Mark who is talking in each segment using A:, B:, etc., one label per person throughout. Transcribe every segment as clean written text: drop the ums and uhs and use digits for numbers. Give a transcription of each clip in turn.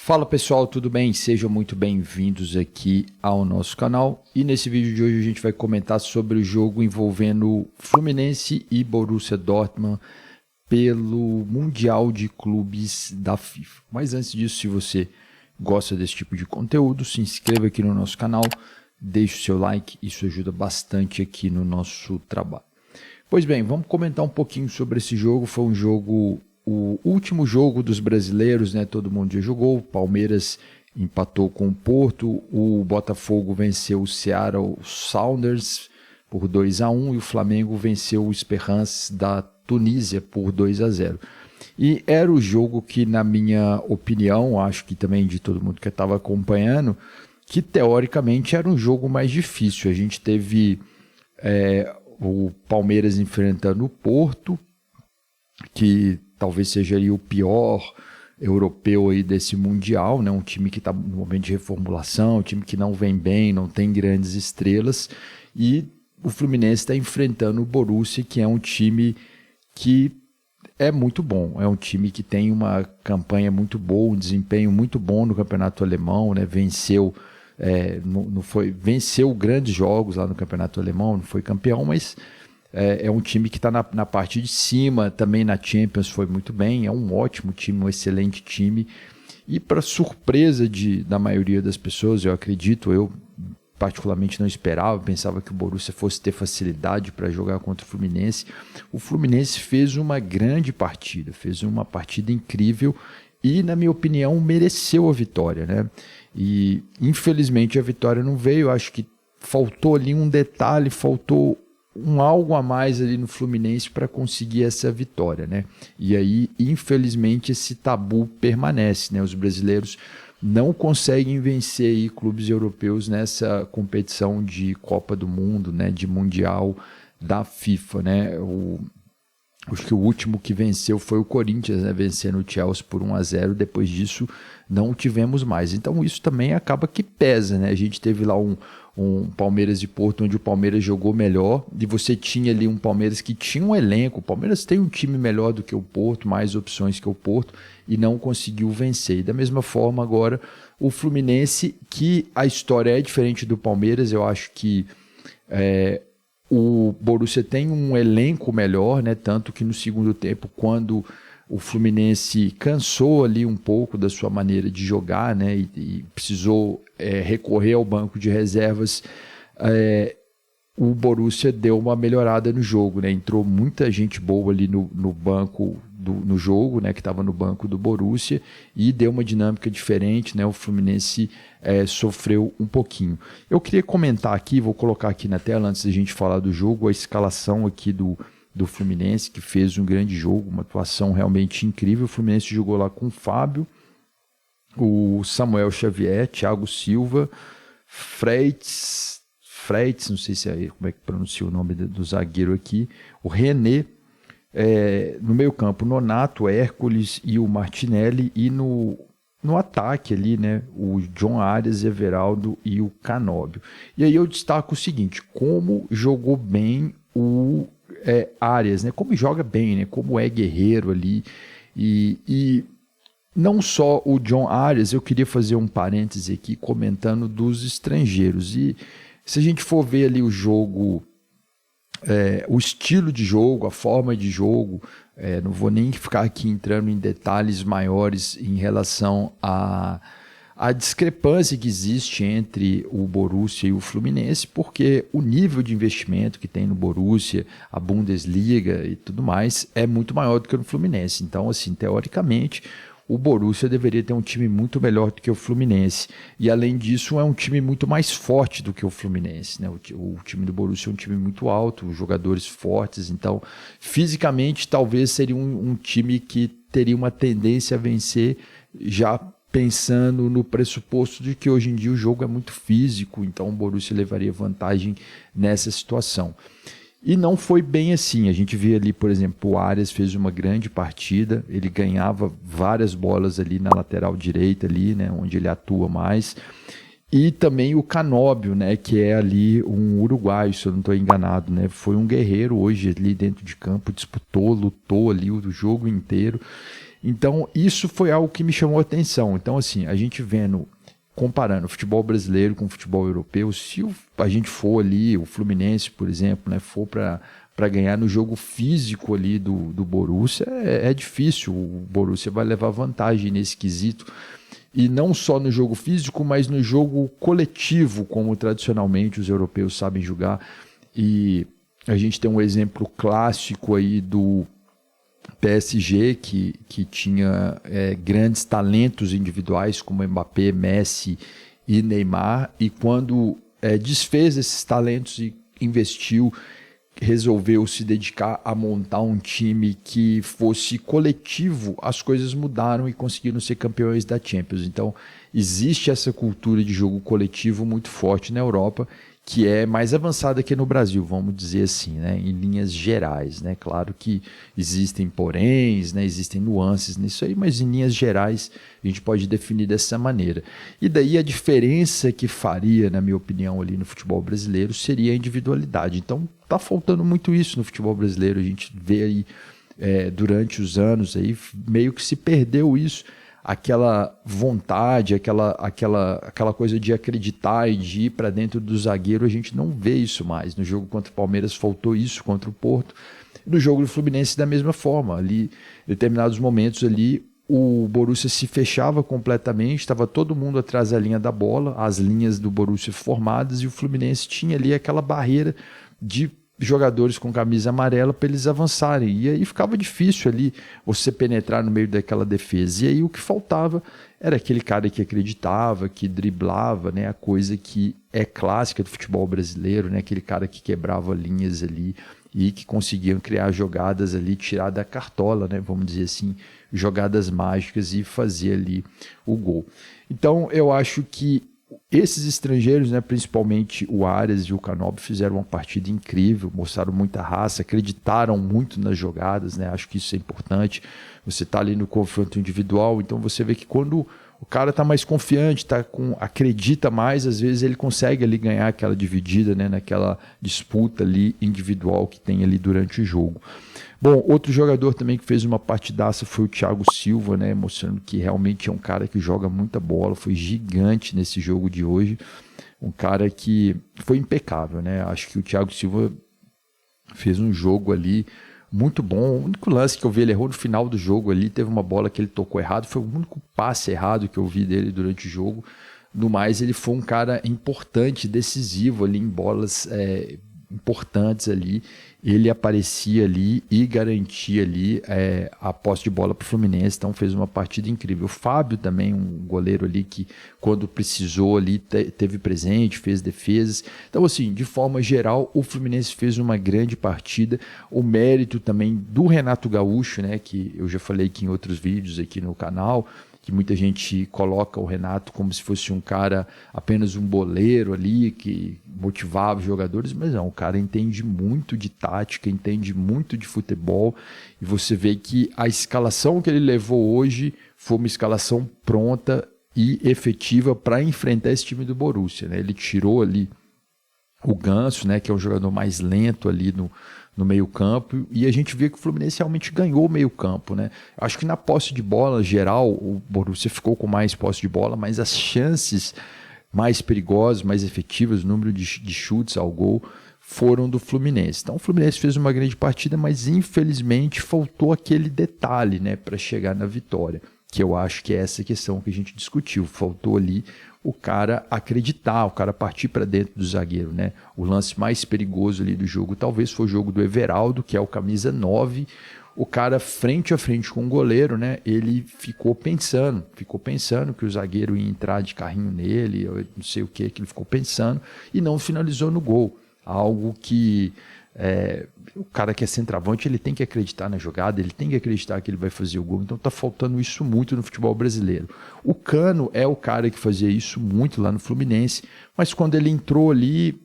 A: Fala pessoal, tudo bem? Sejam muito bem-vindos aqui ao nosso canal e nesse vídeo de hoje a gente vai comentar sobre o jogo envolvendo Fluminense e Borussia Dortmund pelo Mundial de Clubes da FIFA. Mas antes disso, se você gosta desse tipo de conteúdo, se inscreva aqui no nosso canal, deixe o seu like, isso ajuda bastante aqui no nosso trabalho. Pois bem, vamos comentar um pouquinho sobre esse jogo. Foi um jogo, o último jogo dos brasileiros, né? Todo mundo já jogou. O Palmeiras empatou com o Porto, o Botafogo venceu o Seattle Sounders por 2-1 e o Flamengo venceu o Esperance da Tunísia por 2-0. E era o jogo que, na minha opinião, acho que também de todo mundo que estava acompanhando, que teoricamente era um jogo mais difícil. A gente teve o Palmeiras enfrentando o Porto, que talvez seja aí o pior europeu aí desse Mundial, né? Um time que está no momento de reformulação, um time que não vem bem, não tem grandes estrelas, e o Fluminense está enfrentando o Borussia, que é um time que é muito bom, é um time que tem uma campanha muito boa, um desempenho muito bom no campeonato alemão, né? Venceu grandes jogos lá no campeonato alemão, não foi campeão, mas é um time que está na parte de cima, também na Champions foi muito bem, é um ótimo time, um excelente time, e para surpresa da maioria das pessoas, eu acredito, eu particularmente não esperava, pensava que o Borussia fosse ter facilidade para jogar contra o Fluminense fez uma grande partida, fez uma partida incrível e, na minha opinião, mereceu a vitória, né? E infelizmente a vitória não veio, acho que faltou ali um detalhe, faltou algo a mais ali no Fluminense para conseguir essa vitória, né? E aí, infelizmente, esse tabu permanece, né? Os brasileiros não conseguem vencer aí clubes europeus nessa competição de Copa do Mundo, né? De Mundial da FIFA, né? Acho que o último que venceu foi o Corinthians, né? Vencendo o Chelsea por 1-0, depois disso não tivemos mais. Então isso também acaba que pesa, né? A gente teve lá um Palmeiras e Porto, onde o Palmeiras jogou melhor, e você tinha ali um Palmeiras que tinha um elenco, o Palmeiras tem um time melhor do que o Porto, mais opções que o Porto, e não conseguiu vencer. E da mesma forma agora o Fluminense, que a história é diferente do Palmeiras, eu acho que o Borussia tem um elenco melhor, né? Tanto que no segundo tempo, quando o Fluminense cansou ali um pouco da sua maneira de jogar, né? E precisou recorrer ao banco de reservas, o Borussia deu uma melhorada no jogo, né? Entrou muita gente boa ali no banco no jogo, né? Que estava no banco do Borussia, e deu uma dinâmica diferente, né? O Fluminense sofreu um pouquinho. Eu queria comentar aqui, vou colocar aqui na tela antes da gente falar do jogo, a escalação aqui do Fluminense, que fez um grande jogo, uma atuação realmente incrível. O Fluminense jogou lá com o Fábio, o Samuel Xavier, Thiago Silva, Freitas, não sei como é que pronuncia o nome do zagueiro aqui, o René, no meio campo, Nonato, Hércules e o Martinelli, e no ataque ali, né, o John Arias, Everaldo e o Canóbio. E aí eu destaco o seguinte, como jogou bem o Arias, né, como joga bem, né, como é guerreiro ali, e não só o John Arias, eu queria fazer um parêntese aqui comentando dos estrangeiros, e se a gente for ver ali o jogo, o estilo de jogo, a forma de jogo, não vou nem ficar aqui entrando em detalhes maiores em relação à discrepância que existe entre o Borussia e o Fluminense, porque o nível de investimento que tem no Borussia, a Bundesliga e tudo mais, é muito maior do que no Fluminense. Então, assim, teoricamente, o Borussia deveria ter um time muito melhor do que o Fluminense. E, além disso, é um time muito mais forte do que o Fluminense, né? O time do Borussia é um time muito alto, jogadores fortes. Então, fisicamente, talvez seria um time que teria uma tendência a vencer, já pensando no pressuposto de que hoje em dia o jogo é muito físico. Então, o Borussia levaria vantagem nessa situação. E não foi bem assim. A gente vê ali, por exemplo, o Arias fez uma grande partida, ele ganhava várias bolas ali na lateral direita, ali, né, onde ele atua mais. E também o Canóbio, né, que é ali um uruguaio, se eu não estou enganado, né, foi um guerreiro hoje ali dentro de campo, disputou, lutou ali o jogo inteiro. Então, isso foi algo que me chamou a atenção. Então, assim, a gente vendo, comparando o futebol brasileiro com o futebol europeu, se a gente for ali, o Fluminense, por exemplo, né, for para ganhar no jogo físico ali do Borussia, é difícil. O Borussia vai levar vantagem nesse quesito. E não só no jogo físico, mas no jogo coletivo, como tradicionalmente os europeus sabem jogar. E a gente tem um exemplo clássico aí do PSG, que tinha grandes talentos individuais, como Mbappé, Messi e Neymar, e quando desfez esses talentos e investiu, resolveu se dedicar a montar um time que fosse coletivo, as coisas mudaram e conseguiram ser campeões da Champions. Então, existe essa cultura de jogo coletivo muito forte na Europa, que é mais avançada que no Brasil, vamos dizer assim, né? Em linhas gerais, né? Claro que existem poréns, né? Existem nuances nisso aí, mas em linhas gerais a gente pode definir dessa maneira. E daí a diferença que faria, na minha opinião, ali no futebol brasileiro seria a individualidade. Então tá faltando muito isso no futebol brasileiro, a gente vê aí durante os anos aí, meio que se perdeu isso, aquela vontade, aquela coisa de acreditar e de ir para dentro do zagueiro, a gente não vê isso mais. No jogo contra o Palmeiras faltou isso, contra o Porto. No jogo do Fluminense da mesma forma. Ali, em determinados momentos ali, o Borussia se fechava completamente, estava todo mundo atrás da linha da bola, as linhas do Borussia formadas, e o Fluminense tinha ali aquela barreira de jogadores com camisa amarela para eles avançarem, e aí ficava difícil ali você penetrar no meio daquela defesa, e aí o que faltava era aquele cara que acreditava, que driblava, né, a coisa que é clássica do futebol brasileiro, né, aquele cara que quebrava linhas ali e que conseguiam criar jogadas ali, tirar da cartola, né, vamos dizer assim, jogadas mágicas e fazer ali o gol. Então eu acho que esses estrangeiros, né, principalmente o Arias e o Canóbio, fizeram uma partida incrível, mostraram muita raça, acreditaram muito nas jogadas, né? Acho que isso é importante. Você está ali no confronto individual, então você vê que quando o cara está mais confiante, acredita mais, às vezes ele consegue ali ganhar aquela dividida, né, naquela disputa ali individual que tem ali durante o jogo. Bom, outro jogador também que fez uma partidaça foi o Thiago Silva, né, mostrando que realmente é um cara que joga muita bola, foi gigante nesse jogo de hoje, um cara que foi impecável, né? Acho que o Thiago Silva fez um jogo ali muito bom. O único lance que eu vi, ele errou no final do jogo ali, teve uma bola que ele tocou errado, foi o único passe errado que eu vi dele durante o jogo. No mais, ele foi um cara importante, decisivo ali em bolas importantes ali, ele aparecia ali e garantia ali a posse de bola para o Fluminense, então fez uma partida incrível. O Fábio também, um goleiro ali que quando precisou ali teve presente, fez defesas. Então assim, de forma geral, o Fluminense fez uma grande partida. O mérito também do Renato Gaúcho, né, que eu já falei aqui em outros vídeos aqui no canal, que muita gente coloca o Renato como se fosse um cara, apenas um boleiro ali, que motivava os jogadores, mas não, o cara entende muito de tática, entende muito de futebol, e você vê que a escalação que ele levou hoje foi uma escalação pronta e efetiva para enfrentar esse time do Borussia, né? Ele tirou ali o Ganso, né, que é um jogador mais lento ali no meio-campo, e a gente vê que o Fluminense realmente ganhou o meio-campo, né? Acho que na posse de bola geral, o Borussia ficou com mais posse de bola, mas as chances mais perigosas, mais efetivas, o número de chutes ao gol foram do Fluminense. Então o Fluminense fez uma grande partida, mas infelizmente faltou aquele detalhe, né, para chegar na vitória, que eu acho que é essa questão que a gente discutiu. Faltou ali o cara acreditar, o cara partir para dentro do zagueiro, né? O lance mais perigoso ali do jogo talvez foi o jogo do Everaldo, que é o camisa 9, o cara frente a frente com o goleiro, né? Ele ficou pensando que o zagueiro ia entrar de carrinho nele, eu não sei o que ele ficou pensando, e não finalizou no gol. Algo que o cara que é centroavante, ele tem que acreditar na jogada, ele tem que acreditar que ele vai fazer o gol, então tá faltando isso muito no futebol brasileiro. O Cano é o cara que fazia isso muito lá no Fluminense, mas quando ele entrou ali,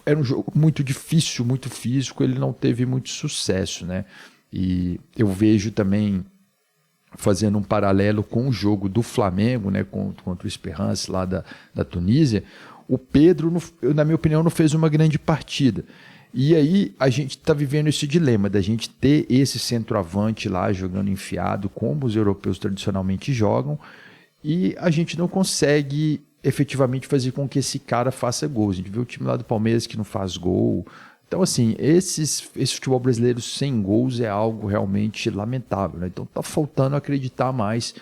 A: era um jogo muito difícil, muito físico, ele não teve muito sucesso, né? E eu vejo também, fazendo um paralelo com o jogo do Flamengo, né, contra o Esperance lá da Tunísia, o Pedro, na minha opinião, não fez uma grande partida. E aí a gente está vivendo esse dilema da gente ter esse centroavante lá jogando enfiado, como os europeus tradicionalmente jogam, e a gente não consegue efetivamente fazer com que esse cara faça gols. A gente vê o time lá do Palmeiras que não faz gol. Então, assim, esse futebol brasileiro sem gols é algo realmente lamentável, né? Então tá faltando acreditar mais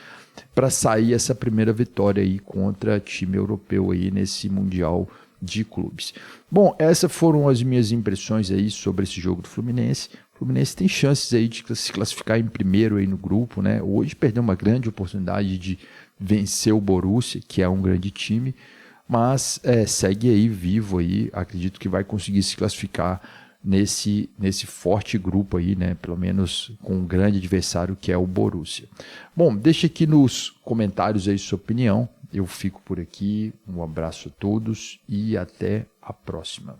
A: para sair essa primeira vitória aí contra time europeu aí nesse Mundial de Clubes. Bom, essas foram as minhas impressões aí sobre esse jogo do Fluminense. O Fluminense tem chances aí de se classificar em primeiro aí no grupo, né? Hoje perdeu uma grande oportunidade de vencer o Borussia, que é um grande time, mas segue aí vivo aí, acredito que vai conseguir se classificar nesse forte grupo aí, né? Pelo menos com um grande adversário que é o Borussia. Bom, deixa aqui nos comentários aí sua opinião. Eu fico por aqui, um abraço a todos e até a próxima.